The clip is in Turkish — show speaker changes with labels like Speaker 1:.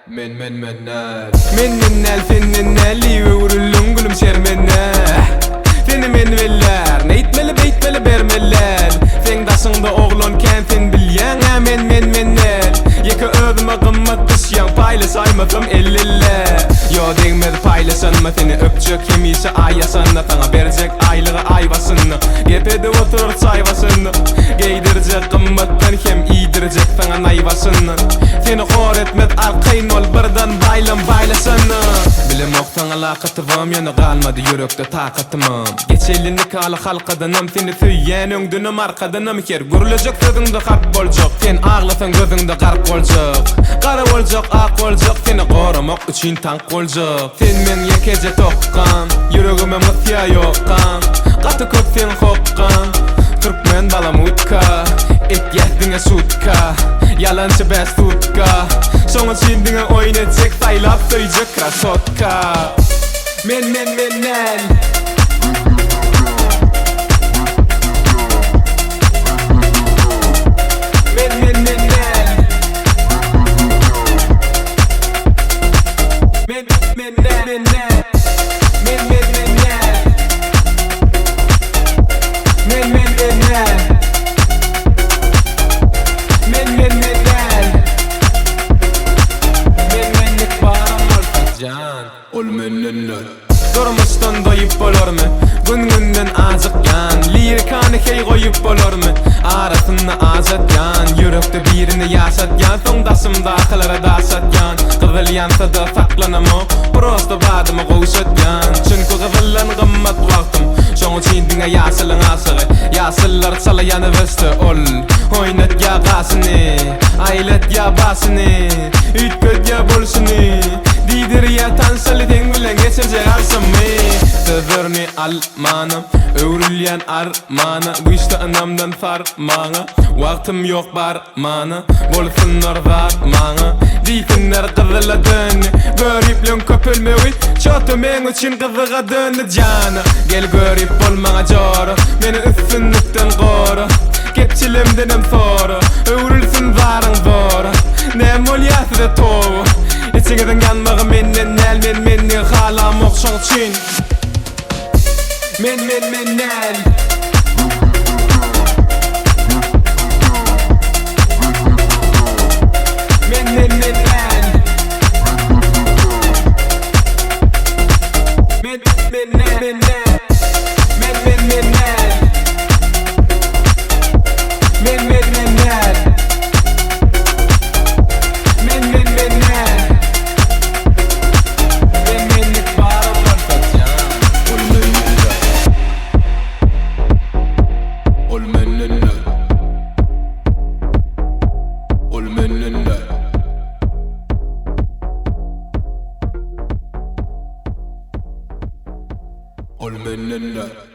Speaker 1: Mennel fennennelli öwrüllüň gülüm şermenne Seni men veller neýtmeli beýtmeli bermeller Sen daşyňda oglan kentin bilýän mennel Ýeke özüme gymmat düşýän paýlaşaýmasam ellille Yo deňmez paýlaşanma seni öpjek hemişe aýaşanna Taňa berjek aýlygy aýbasyny Gepede oturur çaýbasyny Geýdirjek gymmatdan hem iýdirjek taňa naýbasyny Seni hor etmez alqayn ol birden baylasyny Bilim oktaň alakatym ýöne galmady ýürekde takatymy Geçelini kaly halkadanam seni süýýän öňdünüm arkadanam her gürlejek sözüňde harp boljak Sen aglasaň gözüňde garp boljak Gara boljak ak boljak seni goramak üçin tank boljak Sen men ýekece tokkan ýüregime mutya ýokkan Gaty köp sen hokkan Türkmen balam utka et ýetdiňe sutka Yalançı bäs tutka Soňa çindiňe oýnajak saýlap söýjek krasotka Mennel Durmuşdan doýup bolarmy? Gün-günden azykýan Lirikany hey goýup bolarmy? Arasyna azatýan Ýürekde birini ýaşatýan Soň daşymda aklara daşatýan Gyzyl ýansa-da saklanamy Prosto badymy goýşatýan Çünki gyzylan gymmat wagtym Şoň üçin diňe ýaşylyň aşygy Ýaşyllar çalaýan weste ol Oýnatýa gasyny Aýlatýa basyny Üýtgetýa bolşuny Diýdirýä tansaly deň bilen geçirjek arsymy Sözlerini almanam öwrülýän armana Güýçde anamdan farmaňa Wagtym ýok barmana Bolsunlar zarmaňa Diýsinler gyzyla dön Görüplen köpelmegi Çota men üçin gyzyga döndü jana Gel görüp bolmaňa jora Meni üstünlikden gora Gepçilemdenem sora Öwrülsün zaryň zora Näme bolýasy-da towa İçiňizden ganmagy mennel halam okşaň üçin Mennel Olmenenler